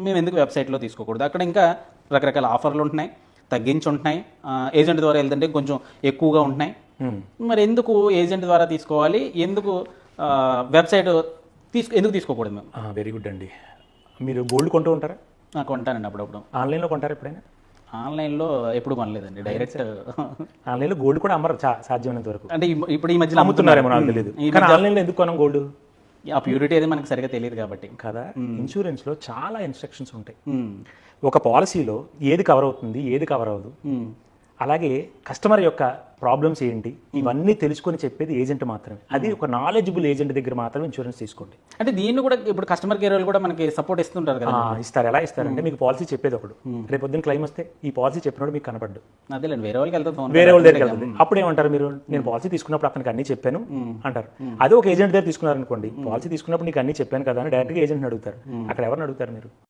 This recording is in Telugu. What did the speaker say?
మేము ఎందుకు వెబ్సైట్లో తీసుకోకూడదు? అక్కడ ఇంకా రకరకాల ఆఫర్లు ఉంటున్నాయి, తగ్గించి ఉంటున్నాయి, ఏజెంట్ ద్వారా వెళ్తుంటే కొంచెం ఎక్కువగా ఉంటున్నాయి. మరి ఎందుకు ఏజెంట్ ద్వారా తీసుకోవాలి? ఎందుకు వెబ్సైట్ ఎందుకు తీసుకోకూడదు మేము? వెరీ గుడ్ అండి. మీరు గోల్డ్ కొంటూ ఉంటారా? కొంటానండి అప్పుడప్పుడు. ఆన్లైన్లో కొంటారా ఎప్పుడైనా? ఆన్లైన్లో ఎప్పుడు కొనలేదండి, డైరెక్ట్. ఆన్లైన్లో గోల్డ్ కూడా అమ్మరు సాధ్యమైనంత వరకు. అంటే ఇప్పుడు ఈ మధ్యలో అమ్ముతున్నారేమో నాకు తెలియదు. కానీ ఆన్లైన్లో ఎందుకు కొనం గోల్డ్? ఆ ప్యూరిటీ అది మనకు సరిగా తెలియదు కాబట్టి కదా. ఇన్సూరెన్స్లో చాలా ఇన్స్ట్రక్షన్స్ ఉంటాయి. ఒక పాలసీలో ఏది కవర్ అవుతుంది, ఏది కవర్ అవ్వదు, అలాగే కస్టమర్ యొక్క ప్రాబ్లమ్స్ ఏంటి, ఇవన్నీ తెలుసుకొని చెప్పేది ఏజెంట్ మాత్రమే. అది ఒక నాలెడ్జబుల్ ఏజెంట్ దగ్గర మాత్రమే ఇన్సూరెన్స్ తీసుకోండి. అంటే దీన్ని కూడా ఇప్పుడు కస్టమర్ కేర్ వాళ్ళు కూడా మనకి సపోర్ట్ ఇస్తుంటారు కదా. ఇస్తారు. ఎలా ఇస్తారంటే మీకు పాలసీ చెప్పేది ఒకడు, రేపు పొద్దున్న క్లైమ్ వస్తే ఈ పాలసీ చెప్పినప్పుడు మీకు కనపడ్డు. అదేలేండి, వేరే వాళ్ళకి వెళ్తాం, వేరే వాళ్ళ దగ్గరికి వెళ్తుంది. అప్పుడు ఏమంటారు మీరు? నేను పాలసీ తీసుకున్నప్పుడు అతనికి అన్ని చెప్పాను అంటారు. అదే ఒక ఏజెంట్ దగ్గర తీసుకున్నారనుకోండి, పాలసీ తీసుకున్నప్పుడు నీకు అన్ని చెప్పాను కదా అని డైరెక్ట్గా ఏజెంట్ని అడుగుతారు. అక్కడ ఎవరిని అడుగుతారు మీరు?